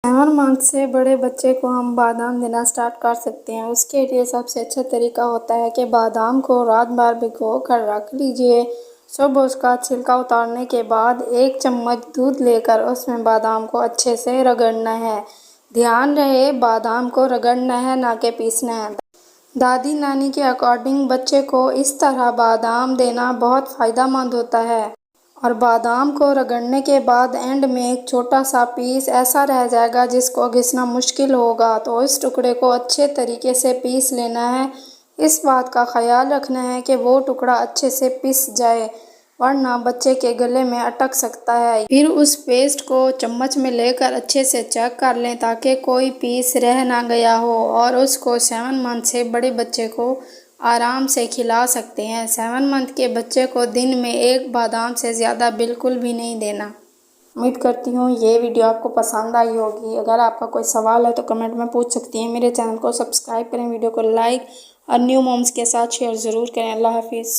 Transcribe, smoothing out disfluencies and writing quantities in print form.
7 month से बड़े बच्चे को हम बादाम देना स्टार्ट कर सकते हैं। उसके लिए सबसे अच्छा तरीका होता है कि बादाम को रात भर भिगो कर रख लीजिए। सुबह उसका छिलका उतारने के बाद 1 चम्मच दूध लेकर उसमें बादाम को अच्छे से रगड़ना है। ध्यान रहे बादाम को रगड़ना है, ना कि पीसना है। दादी नानी के अकॉर्डिंग बच्चे को इस तरह बादाम देना बहुत फ़ायदेमंद होता है। और बादाम को रगड़ने के बाद एंड में एक छोटा सा पीस ऐसा रह जाएगा जिसको घिसना मुश्किल होगा, तो इस टुकड़े को अच्छे तरीके से पीस लेना है। इस बात का ख्याल रखना है कि वो टुकड़ा अच्छे से पिस जाए, वरना बच्चे के गले में अटक सकता है। फिर उस पेस्ट को चम्मच में लेकर अच्छे से चेक कर लें ताकि कोई पीस रह ना गया हो, और उसको 7 मंथ से बड़े बच्चे को आराम से खिला सकते हैं। 7 मंथ के बच्चे को दिन में 1 बादाम से ज़्यादा बिल्कुल भी नहीं देना। उम्मीद करती हूँ ये वीडियो आपको पसंद आई होगी। अगर आपका कोई सवाल है तो कमेंट में पूछ सकती हैं। मेरे चैनल को सब्सक्राइब करें, वीडियो को लाइक और न्यू मॉम्स के साथ शेयर ज़रूर करें। अल्लाह हाफिज़।